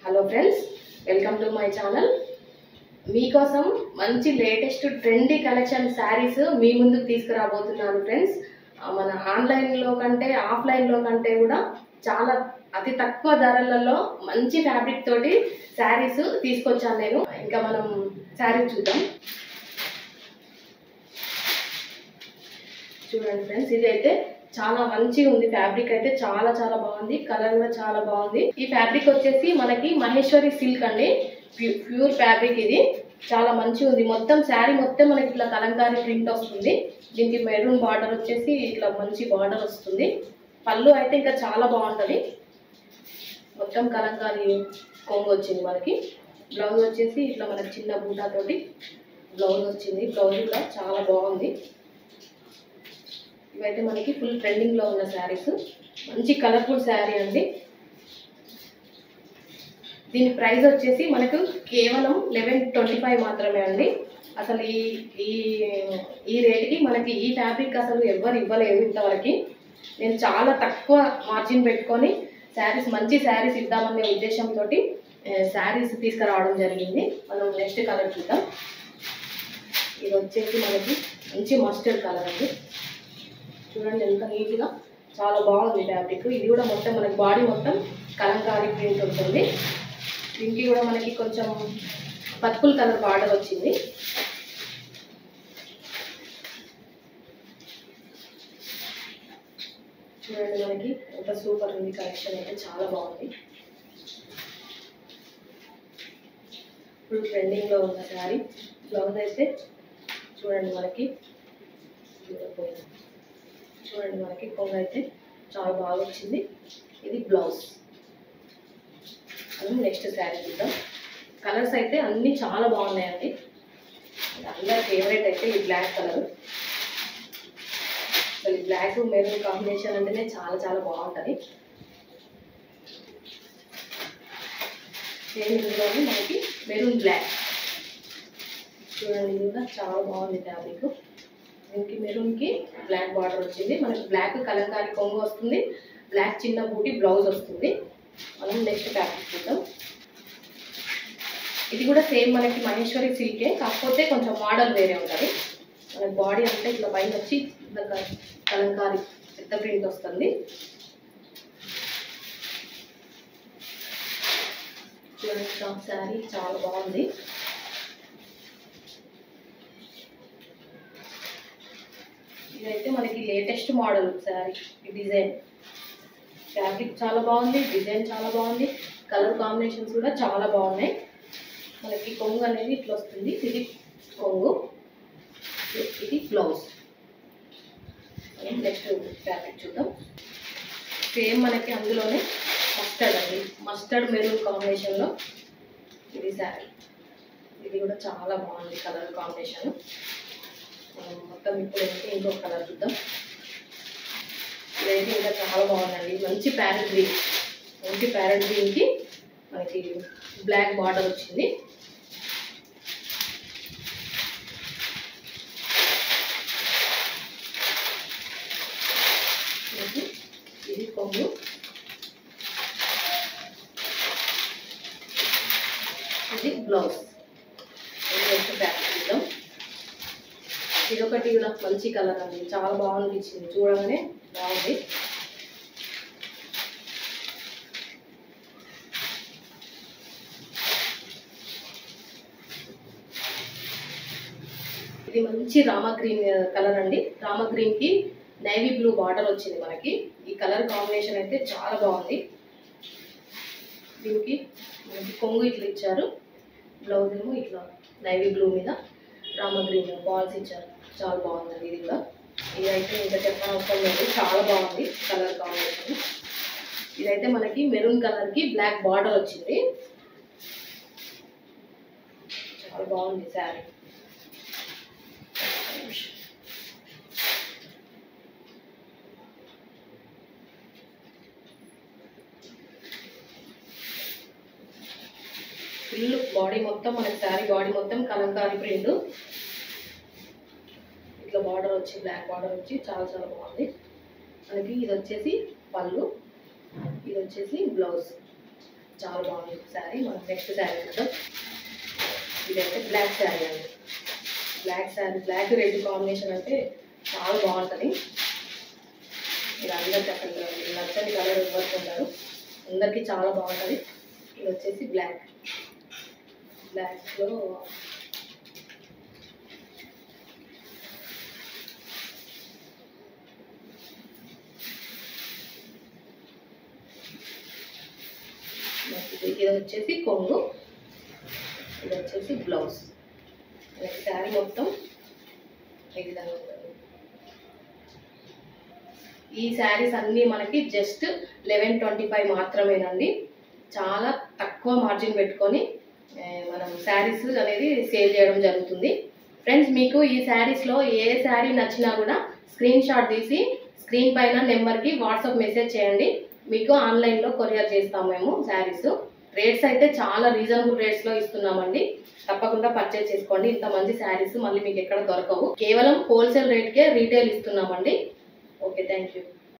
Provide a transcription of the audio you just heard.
Hello friends, welcome to my channel. మీకోసం మంచి latest trendy collection saris మీ ముందుకు తీసుకురాబోతున్నాను ఫ్రెండ్స్. మన ఆన్లైన్లో కంటే ఆఫ్లైన్లో కంటే కూడా చాలా అతి తక్కువ ధరలలో మంచి ఫ్యాబ్రిక్ తోటి శారీస్ తీసుకొచ్చాను నేను. ఇంకా మనం శారీ చూద్దాం. చూడండి ఫ్రెండ్స్, ఇది అయితే చాలా మంచిగా ఉంది. ఫ్యాబ్రిక్ అయితే చాలా చాలా బాగుంది. కలర్ కూడా చాలా బాగుంది. ఈ ఫ్యాబ్రిక్ వచ్చేసి మనకి మహేశ్వరి సిల్క్ అండి. Pure fabric. ఇది చాలా మంచిగా ఉంది. మొత్తం శారీ మొత్తం మనకి ఇట్లా కలంకారీ ప్రింట్ వస్తుంది. దీనికి మెరూన్ బార్డర్ వచ్చేసి ఇట్లా మంచి బార్డర్ వస్తుంది. పళ్ళు అయితే ఇంకా చాలా బాగుంటుంది. మొత్తం కలంకారీ కొంగు వచ్చింది మనకి. బ్లౌజ్ వచ్చేసి ఇట్లా మనకి చిన్న బూటాతోటి బ్లౌజ్ వచ్చింది. బ్లౌజ్ కూడా చాలా బాగుంది. ఇవైతే మనకి ఫుల్ ట్రెండింగ్లో ఉన్న శారీస్. మంచి కలర్ఫుల్ శారీ అండి. దీని ప్రైస్ వచ్చేసి మనకు కేవలం 1125 మాత్రమే అండి. అసలు ఈ రేట్కి మనకి ఈ ఫ్యాబ్రిక్ అసలు ఎవరు ఇవ్వలేదు ఇంతవరకు. నేను చాలా తక్కువ మార్జిన్ పెట్టుకొని శారీస్, మంచి శారీస్ ఇద్దామనే ఉద్దేశంతో శారీస్ తీసుకురావడం జరిగింది. మనం నెక్స్ట్ కలర్ చూద్దాం. ఇది వచ్చేసి మనకి మంచి మస్టర్డ్ కలర్ అండి. చూడండి ఎంత నీట్గా, చాలా బాగుంది ఫ్యాబ్రిక్. ఇది కూడా మొత్తం మనకి బాడీ మొత్తం కలంకారీ ప్రింట్ ఉంటుంది. దీనికి కూడా మనకి కొంచెం పర్పుల్ కలర్ బార్డర్ వచ్చింది. చూడండి మనకి ఎంత సూపర్ ఉంది. కలెక్షన్ అయితే చాలా బాగుంది. ఫుల్ ట్రెండింగ్లో ఉన్న శారీ. బ్లౌజ్ అయితే చూడండి మనకి కొంగ అయితే చాలా బాగా వచ్చింది. ఇది బ్లౌజ్. అది నెక్స్ట్ శారీ చూద్దాం. కలర్స్ అయితే అన్నీ చాలా బాగున్నాయండి. అందరి ఫేవరెట్ అయితే ఈ బ్లాక్ కలర్. అసలు ఈ బ్లాక్ మెరూన్ కాంబినేషన్ అంటేనే చాలా చాలా బాగుంటుంది. సేమ్ ఇందులోని మనకి మెరూన్ బ్లాక్. చూడండి ఇది కూడా చాలా బాగుంది ఫ్యాబ్రిక్. దీనికి మెరూన్కి బ్లాక్ బార్డర్ వచ్చింది. మనకి బ్లాక్ కలంకారీ కొంగు వస్తుంది. బ్లాక్ చిన్న బూటీ బ్లౌజ్ వస్తుంది. మనం నెక్స్ట్ ఫ్యాబ్రిక్ చూద్దాం. ఇది కూడా సేమ్ మనకి మహేశ్వరి సిల్కే, కాకపోతే కొంచెం మోడల్ వేరే ఉంటుంది. మనకి బాడీ అంటే ఇట్లా పైన వచ్చి ఇట్లా కలంకారీ పెద్ద ప్రింట్ వస్తుంది. చూడండి శారీ చాలా బాగుంది. ఇదైతే మనకి latest model sari. Design fabric చాలా బాగుంది. డిజైన్ చాలా బాగుంది. కలర్ కాంబినేషన్స్ కూడా చాలా బాగున్నాయి. మనకి కొంగు అనేది ఇట్లా వస్తుంది. ఇది కొంగు, ఇది బ్లౌజ్. నెక్స్ట్ ఫ్యాబ్రిక్ చూద్దాం. సేమ్ మనకి అందులోనే మస్టర్డ్ అండి. మస్టర్డ్ మెరూన్ కాంబినేషన్లో ఇది శారీ. ఇది కూడా చాలా బాగుంది కలర్ కాంబినేషన్. మొత్తం ఇప్పుడు అయితే ఇంకొక కలర్ చూద్దాం. ఇదైతే ఇంకా చాలా బాగుందండి. మంచి ప్యారెట్ గ్రీన్. మంచి ప్యారెట్ గ్రీన్కి మనకి బ్లాక్ బార్డర్ వచ్చింది. ఇది కొంగు. ఇది బ్లౌజ్. నెక్స్ట్ ప్యారెట్ చూద్దాం. ఇదొకటి కూడా మంచి కలర్ అండి. చాలా బాగుంది. చూడగానే బాగుంది. ఇది మంచి రామా గ్రీన్ కలర్ అండి. రామా గ్రీన్ కి నేవీ బ్లూ బార్డర్ వచ్చింది మనకి. ఈ కలర్ కాంబినేషన్ అయితే చాలా బాగుంది. దీనికి కొంగు ఇట్లా ఇచ్చారు. బ్లౌజ్ ఏమో ఇట్లా నేవీ బ్లూ మీద రామా గ్రీన్ బాల్స్ ఇచ్చారు. చాలా బాగుందండి. ఇది కూడా ఇదైతే ఇంకా చెప్పనవసరం లేదు. చాలా బాగుంది కలర్ కాంబినేషన్. ఇదైతే మనకి మెరూన్ కలర్కి బ్లాక్ బార్డర్ వచ్చింది. చాలా బాగుంది శారీ. ఫుల్ బాడీ మొత్తం మనకి శారీ బాడీ మొత్తం కలంకారీ ప్రింట్. ఇట్లా బార్డర్ వచ్చి బ్లాక్ బార్డర్ వచ్చి చాలా చాలా బాగుంది మనకి. ఇది వచ్చేసి పళ్ళు, ఇది వచ్చేసి బ్లౌజ్. చాలా బాగుంది శారీ. మనం నెక్స్ట్ శారీ చూద్దాం. ఇదైతే బ్లాక్ శారీ అండి. Black sari, black red combination అంటే చాలా బాగుంటుంది. ఇది అందరికీ అసలు నచ్చని కలర్ ఎవరికి ఉన్నారు, అందరికీ చాలా బాగుంటుంది. ఇది వచ్చేసి బ్లాక్. బ్లాక్లో ఇది వచ్చేసి కొంగు, ఇది వచ్చేసి బ్లౌజ్. శారీ మొత్తం ఈ విధంగా ఉంటుంది. ఈ శారీస్ అన్నీ మనకి జస్ట్ 1125 మాత్రమేనండి. చాలా తక్కువ మార్జిన్ పెట్టుకొని మనం శారీస్ అనేది సేల్ చేయడం జరుగుతుంది. ఫ్రెండ్స్, మీకు ఈ శారీస్లో ఏ శారీ నచ్చినా కూడా స్క్రీన్ షాట్ తీసి స్క్రీన్ పైన నెంబర్కి వాట్సాప్ మెసేజ్ చేయండి. మీకు ఆన్లైన్లో కొరియర్ చేస్తాము మేము శారీస్. రేట్స్ అయితే చాలా రీజనబుల్ రేట్స్లో ఇస్తున్నామండి. తప్పకుండా పర్చేజ్ చేసుకోండి. ఇంత మంచి శారీస్ మళ్ళీ మీకు ఎక్కడ దొరకవు. కేవలం హోల్సేల్ రేట్కే రీటైల్ ఇస్తున్నామండి. Okay, thank you.